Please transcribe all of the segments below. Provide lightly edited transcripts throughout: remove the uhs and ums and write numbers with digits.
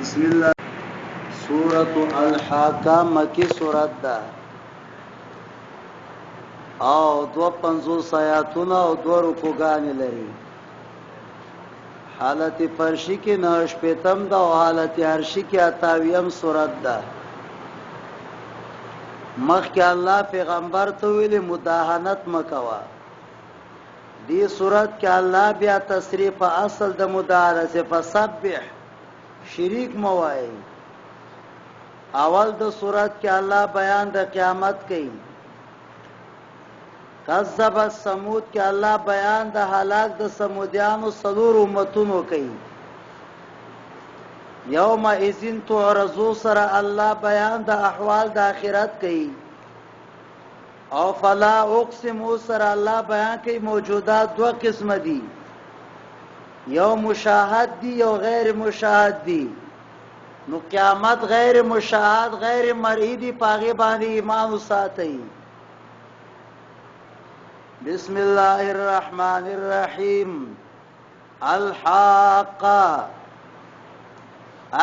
بسم الله. سورة الحاقہ مکی سورت ده او 250 آیاتونه او 2 رکوګانې لري. حالت فرشی کې 9 ده او حالت عرشی کې 28 سورت ده. مخکې الله پیغمبر ته ویلي مداهنت مکوا. دی سورت کې الله بیا تصریح په اصل د مداهنه سے فسبح شریک موای. اول د سورت کې الله بیان د قیامت کوي. کذب الثمود کې الله بیان د هلاک د سمودیانو صدور امتونو کوي. یوم اذن تعرضو سره الله بیان د احوال د آخرت کوي. او فلا اقسم سره الله بیان کوي موجودات دو قسم دي، یو مشاهد دي یو غیر مشاهد دي. نو قیامت غیر مشاهد غیر مرئی دی پاغي باندې ایمان وساتئ. بسم الله الرحمن الرحیم. الحاقہ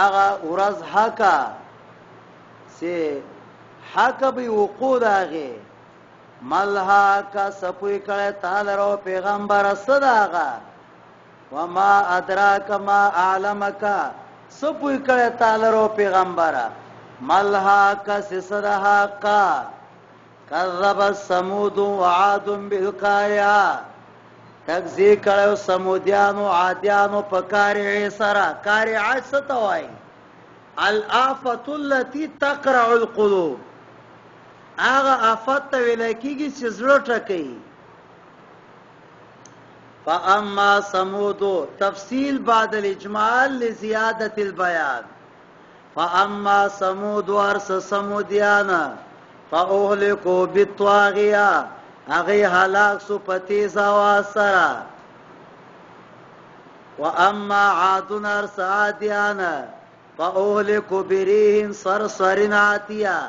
اغا ورځ حقا سے حق به وقود اغه ملها کا سپوی کړه تعالی رو پیغمبر صداغه وما ادراک ما علمک سپوی کړه تعالی رو پیغمبر ملها کا سدها کا کذب الثمود وعاد بالقارعه تکذیب کړه سمودیانو عادیانو په قارعه سره. قارعه څه ته وایي؟ الافه التي تقرع القلوب. هغه آفت ته ویل کېږي چې زړه ټکوي. فاما ثمود تفصیل بعد الاجمال لزیادة البیان. فاما ثمود ورس سمودیانا فاهلكوا بالطاغیه هغه هلاک سو پتیز اواز سره. واما عاد ورس عادیانا فاهلكوا بريح صرصر عاتیه.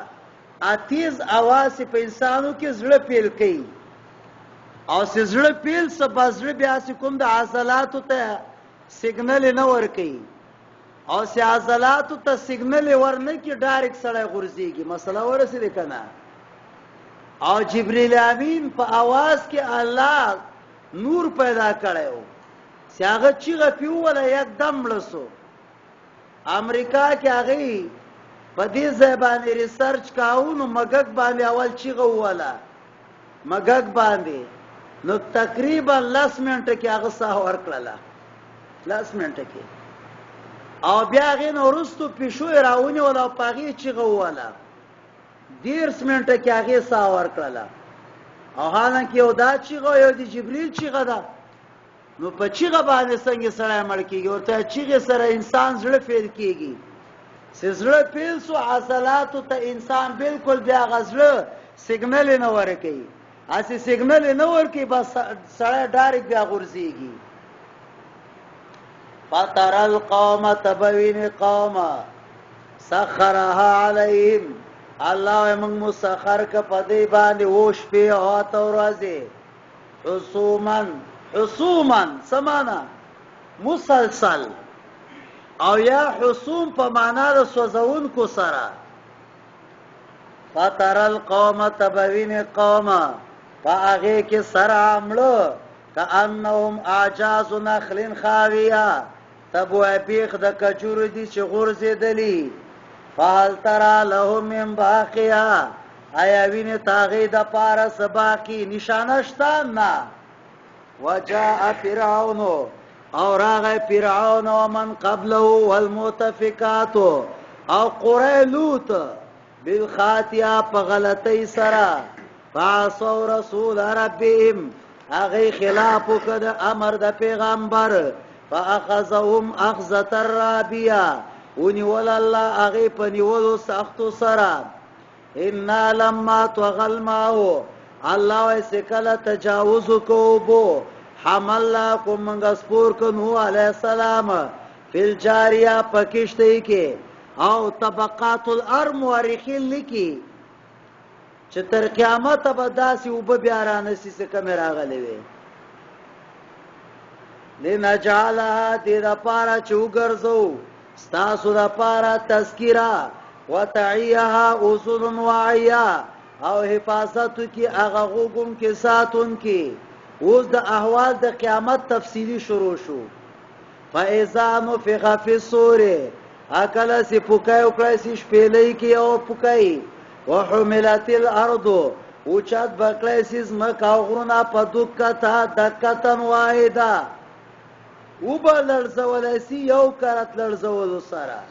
اتیز اواز په انسانو کې زړه پیل کوي او زړه پیل سبزړه بیا کوم د عضلاتو ته سیګنل نه ور کوي او سي عضلاتو ته سیګنل ور نه کی ډایرکټ سره غورځيږي. مسله ورسېده کنه. او جبرئیل امین په आवाज کې الله نور پیدا کړو. سیاغه چیغه پیوله یکدم لسو. امریکا کې هغه په دې ځبانه ریسرچ کاونو مګک باندې اول چیغه واله مګک باندې نو تقریبا 10 منټه کې هغه ساه ورکړه. 10 منټه کې او بیا غین ورستو پښو راونی ولا پاغي چیغه واله 10 منټه کې هغه ساه ورکړه. او حالانکه یو دا چیغه یو د جبرئیل چیغه ده. نو په چیغه باندې څنګه سره مړ کیږي؟ ورته چیغه سره انسان زړه فیر کیږي. سزړه پیل سو عضلاتو ته انسان بالکل بیا غزړه سیګنل نه ورکي. اسی سیګنل نه ورکي بس سړی ډایرکټ بیا غورځيږي. فطر القوم تبوین قوم سخرها عليهم. الله موږ مسخر ک پدې باندې وش په او تورازه حسوما سمانا مسلسل او یا حسوم په معنا د سوزون کو سره. فطر القوم تبوین قوم فاغه کې سره عملو کانهم اعجاز نخل خاویه تبو پیخ د کجور دي چې غورځېدلی. فهل ترى لهم من باقیه آیا ویني تاغې د پاره سباقي نشانه شته نه. وجاء فرعون او راغ فرعون ومن قبله والمتفقات او قرى لوط بالخاطئه په غلطی سره. فعصوا رسول ربهم هغه خلاف وکړ امر د پیغمبر. فاخذهم اخذه الرابيه ونول الله هغه په نیولو سختو سره. ان لما طغى الماء الله وسکله تجاوز کوبو حملکم منگا سپور کنو علیہ السلام فی الجاریہ پکشتی کے او طبقات الارم ورخیل لکی چه تر قیامت بداسی او بیارانسی سے کمی راغلوی لنجعلها دی دا پارا چو گرزو ستاسو د پاره تذکرہ وتعیها اذن واعیا او حفاظت کی هغه غوګم کې ساتون کې. اوس د احوال د قیامت تفصیلی شروع شو. فاذا نفخ فی الصور اکل سی پوکای او کړی سی شپېلې کې او پوکای وحملت الارض او چات بکړی سی زمکا غرونه په دکتا دکتن واحده او بل لرزول سی یو کرت لرزول سره.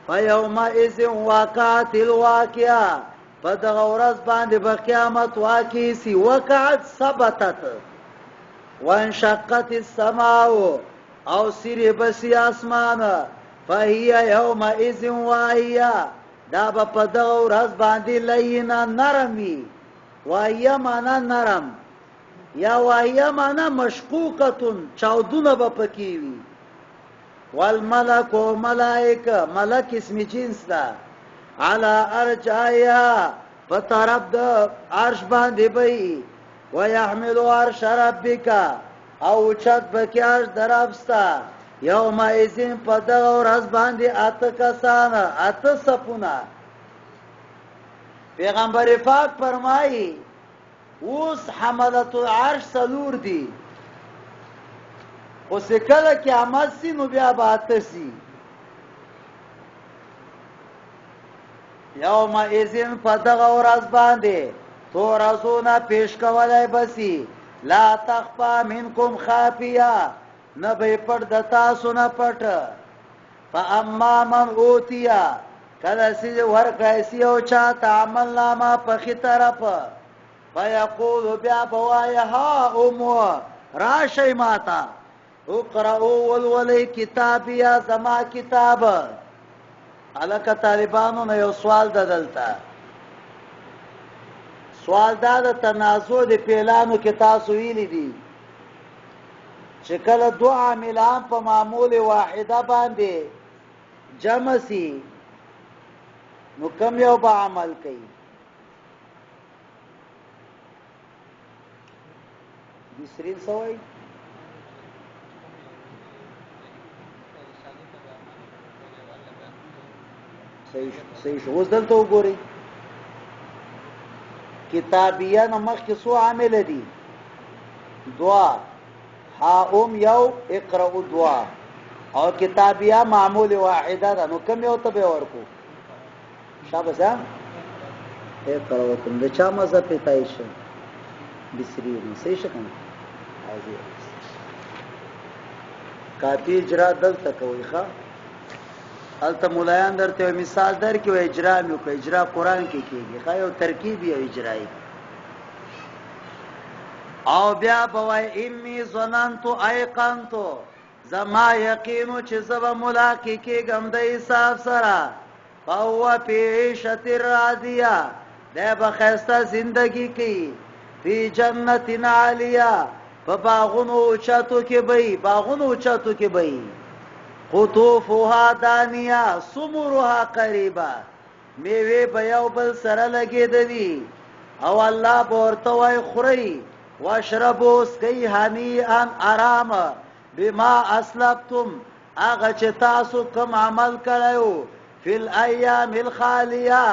فیومئذ وقعت الواقعه فدغه ورځ باندې به قیامت واقع سی. وقعت ثبتت وانشقت السماء او سری بسی اسمان فهي يومئذ واهيه دا په دغه ورځ باندې لینا نرمي. واهيه معنا نرم یا واهيه معنا مشقوقه چاودونه به پکې وي. والملك وملائکه ملک اسم جنس ده على ارجائها فطرف د عرش باندې بي ويحمل عرش ربك او چت بکیار درابستا یوم ایزین په دغه ورځ باندې اته کسان اته سپونه. پیغمبر پاک فرمایي اوس حملت العرش سلور دي او سکله قیامت سی نو بیا باته سی. یوم ایزین په دغه ورځ باندې تو رازونه پیش کولای بسی لا تخفى منكم خافيه نبي پټ د تاسو نه پټ. فاما من اوتیا کله چې ورکړی سی او چا تعامل نامه په خي طرف فيقول بیا بوای ها امو راشي ماتا اقرأوا والولي کتابیا زما کتاب. الکه طالبانو نه یو سوال ددلتا سوال دا د تنازع د پیلانو کې تاسو ویلي دي چې کله دوه عاملان په معمول واحده باندې جمع سي نو کوم یو به عمل کوي؟ بسرین سوي صحیح شو. اوس دلته وګورئ کتابیه نمخ کې سو عامل دي دعا حاوم یو اقرأوا دعا او کتابیه معمول واحده ده نو کوم یو ته به ورکو؟ شابه ځه اقرأوا کوم د چا مزه پېتای شي بسری صحیح شکن حاضر کافی اجرا دلته کوي ښا الته مولایان درته مثال درکې و اجرا مې کو اجرا قران کې کېږي خا یو ترکیب یو اجرای. او بیا بوای انی ظننت ایقنت زما یقینو چې زما ملاقات کېږم د حساب سره. فهو فی عیشة راضیه ده بخسته زندگی کی فی جنت عالیه په باغونو چاتو کې بې باغونو چاتو کې بې قطوفها دانیه ثمرها قریبه میوه به یو بل سره لګېدلي او الله به ورته وایي خورئ واشربوا اسکئ هنیئا آرام بما اسلفتم هغه چې تاسو کوم عمل کړی فی الایام الخالیه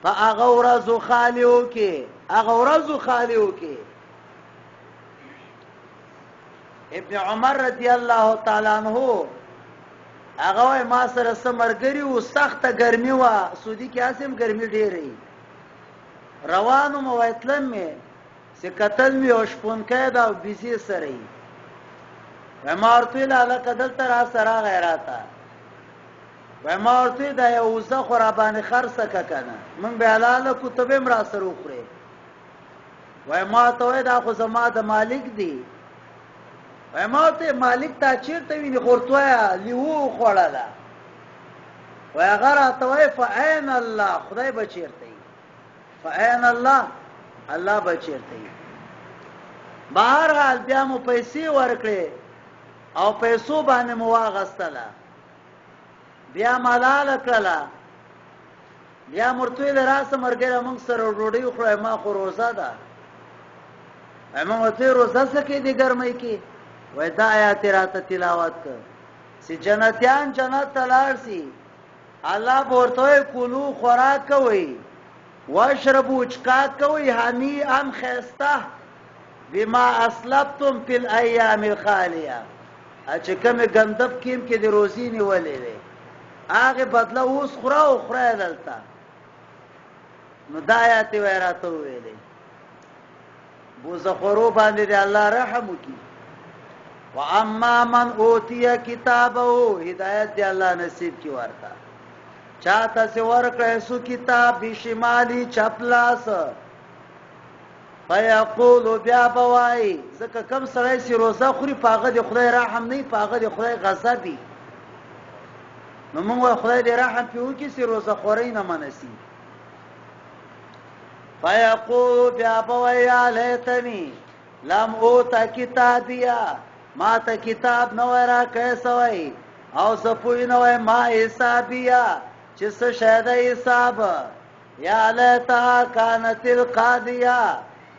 په هغه ورځو خالیو کې ابن عمر رضی الله تعالی عنہ هغه ما سره سمرګری او سخته ګرمي وا سعودي کې اسیم ګرمي ډېرې روانو موایتلم می چې قتل می او شپون کې دا بيزي سره ومارته لاله قدل تر سره غیراتا ومارته دا یو زه خرابانه خرڅه کنه من به حلاله کتب امرا سره وخره وای ما ته دا خو زما د مالک دی وای ما ته مالک تا چیرته ویني خورتویا لیو خوړاله وای غره ته وای فاین الله خدای بچیرته فاین الله الله بچیرته بهر حال بیا مو پیسې ورکړې او پیسو باندې مو واغستله بیا ملال کړه بیا مرتوی له راسه مرګره موږ سره ډوډۍ خوړې ما خو روزه ده امه ته روزه سکه دي ګرمۍ کې وای دا آیات راته تلاوت کړ سی جنتیان جنت تلار سی الله ورته کولو خوراک کوي واشربوا چکاک کوي هنیئا خسته بما اسلفتم فی الایام الخالیه چې کوم غندب کیم کې د روزي نیولې وي هغه بدله اوس خورا او خورا دلته نو دایات ویراته ویلې بوزخورو باندې دی الله رحم وکي واما من اوتیه کتابه هدایت دی الله نصیب کی ورته چاته سی ورکړې سو کتاب بشمالي چپلاس فیقول بیا بوای زکه کم سړی سی روزه خوري پاغه دی خدای رحم نه پاغه دی خدای غضبي نو موږ خدای دې رحم پیو کی سی روزه خوري نه منسي فیقول بیا بوای لیتنی لم اوتا کتابیا ما ته کتاب نو را کیسوي او زپوی نو ما حسابیا چې څه شاید حساب یا لیتا کانت القاضیه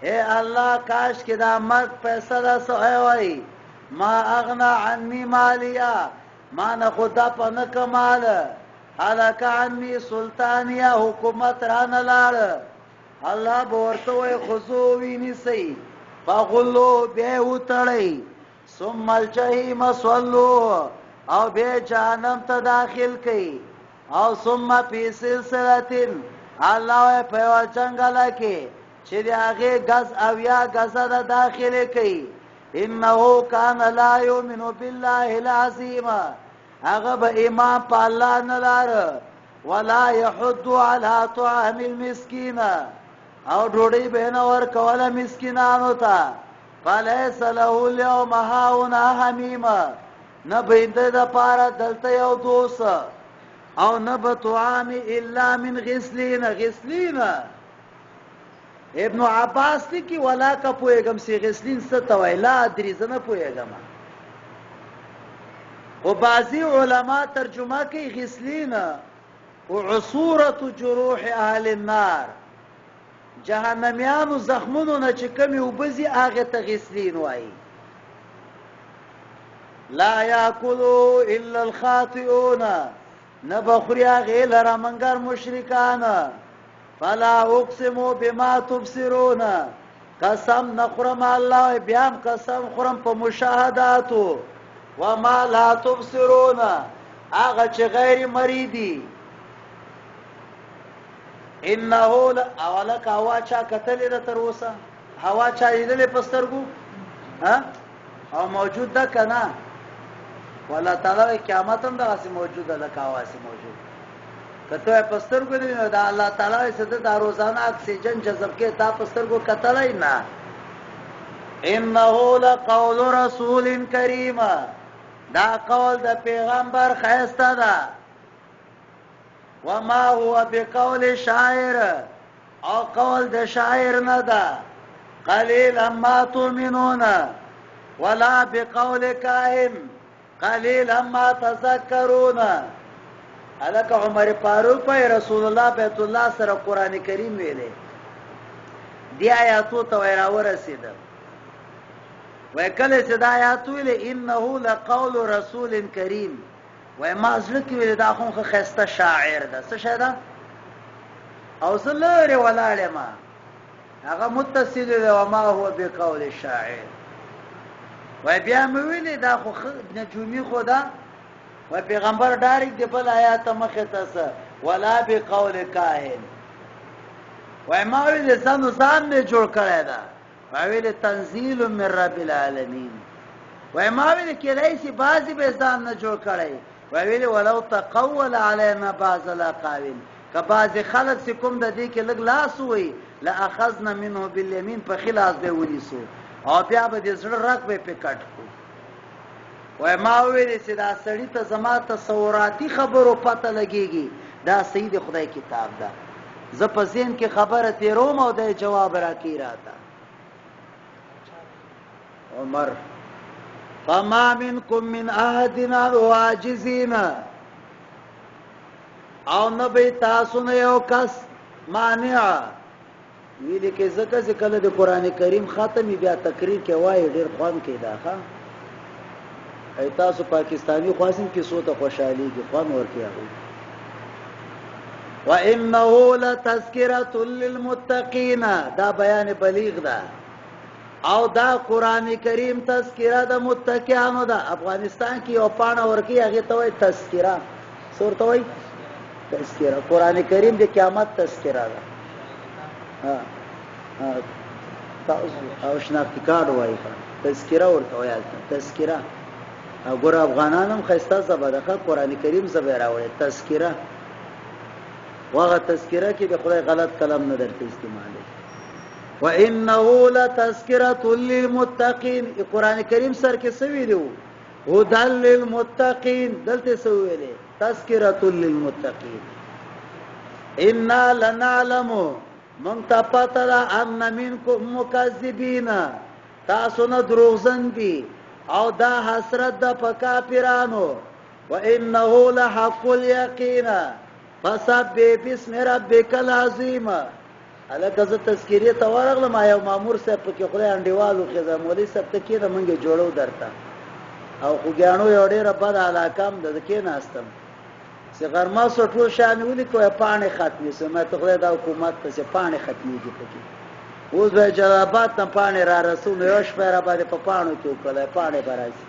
اے الله کاش کې دا مرګ فیصله سوی وای ما اغنا عني مالیا ما نه خدا په نه کمال هلاک عني سلطانیه حکومت رانه لاړ الله ورته وای خذو ویني سي فغلو به وتړی ثم الجحیم صلوا او به جهنم ته داخل کړي او ثم فی سلسله الله په جنگل کې چې هغه غز او یا غز د داخله کوي انه کان لا یؤمن بالله العظیم هغه به ایمان په الله نه لار ولا يحض على طعام المسكين او ډوډۍ به نه ور کوله مسکینانو ته فليس له اليوم هاهنا حمیم نه بيد د پاره دلته یو دوس او نه به طعام الا من غسلین ابن عباس کی ولا کا پویګم سی غسلین ستویلا دریزنه پویګم او بعضی علما ترجمه کوي غسلین او عصوره جروح اهل النار جهنميانو زخمونو نه چې کمی وبزي هغه ته غسلین وای لا یاکلوا الا الخاطئون نبخریا غیل رمنګر مشرکان فلا اقسم بما تبصرون قسم نخرم الله بیام قسم خرم په مشاهداتو وما لا تبصرون هغه چې غیر مریدي انه اولک هوا چا کتلې د تر اوسه هوا چا لیدلې پسترګو ها او موجود ده کنه ولا تعالی قیامت هم دغه موجود ده لکه هوا سي موجود کته پسترګو دی نو دا الله تعالی ست د روزانه اکسیجن جذب کې تا پسترګو کتلای نه انه لقول رسول کریم دا قول د پیغمبر خیسته ده وما هو بقول شاعر او قول د شاعر نه ده قليلا ما تؤمنون ولا بقول كاهن قليلا ما تذكرون الک عمر فاروق په رسول الله بیت الله سره قران کریم ویلې دی آیاتو ته ورسید وای کله چې دا آیات ویلې انه لقول رسول کریم وای ما ځل کې ویل دا خو خسته شاعر ده څه شه ده او زلره ولاله ما هغه متصل ده وما هو بقول الشاعر وای بیا مې ویلې دا خو نجومی خدا و پیغمبر ډایرک دی بل آیات مخه تاسو ولا بقول کاهن وای ما ویل ځان نه جوړ کړی دا ویل تنزيل من رب العالمین وای ما ویل کله چې بعضی به ځان نه جوړ کړی ویل ولو تقول علينا بعض الاقاويل که بعضی خلک چې کوم د دې کې لګ لاس وي لا اخذنا منه باليمين په خلاص به ونیسو او بیا به د زړه رک به پکټ کو وای ما ویل چې دا سړی ته زما تصوراتي خبرو پته لګيږي دا سید خدای کتاب ده ز په ذهن کې خبره تیروم او د جواب راکی راته عمر فما منكم من احدنا واجزين او نبی تاسو نه یو کس مانع ویل کې زکه ځکه د قران کریم ختمي بیا تقریر کې وای ډیر خوان کې دا ښا ای تاسو پاکستانی خواسم کې سوته خوشحالي کې خوان ورکیا وانه لتذکرۃ للمتقین دا بیان بلیغ ده او دا قران کریم تذکرہ د متقینانو ده افغانستان کې یو پاڼه ورکی هغه ته وای تذکرہ سورته وای تذکرہ قران کریم د قیامت تذکرہ ده او شناختی کارت وای تذکرہ ورته وای تذکرہ ګور افغانانم خسته زبردخه قران کریم زبر راوړي تذکرہ واغه تذکرہ کې به خدای غلط کلام نه درته استعمالي وانه لتذکرۃ للمتقین قران کریم سر کې سوي دی هدى للمتقین دلته سوي دی تذکرۃ للمتقین ان لنعلم من تپتل ان منکم مکذبین تاسو نه دروغجن دي او دا حسرت د پکافرانو وانه لحق اليقین فسبح باسم ربک العظیم الکه ز تذکریه ته ورغله ما یو مامور صاحب کې خدای انډیوالو خزه مولوی صاحب ته کې د منګه جوړو درته او خوګانو یو ډېر بد علاقام د کې ناستم څنګه ما سټو شان ولي کوه پانه ختمي سمه ته خدای د حکومت ته پانه ختميږي پکې اوس به جلابات ته پانه را رسول یو شپه را باندې په پانو کې وکړه پانه برازي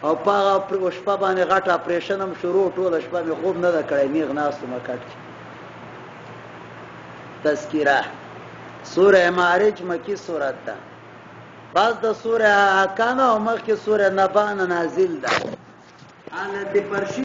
او پاغه پر شپه باندې غټ اپریشن هم شروع ټول شپه مې خوب نه کړی نیغ ناستم کټ تذکرہ سورہ معارج مکی سورۃ ده بعض د سورہ احقاف او مخکې سورہ نبأ نازل ده حالت پرشي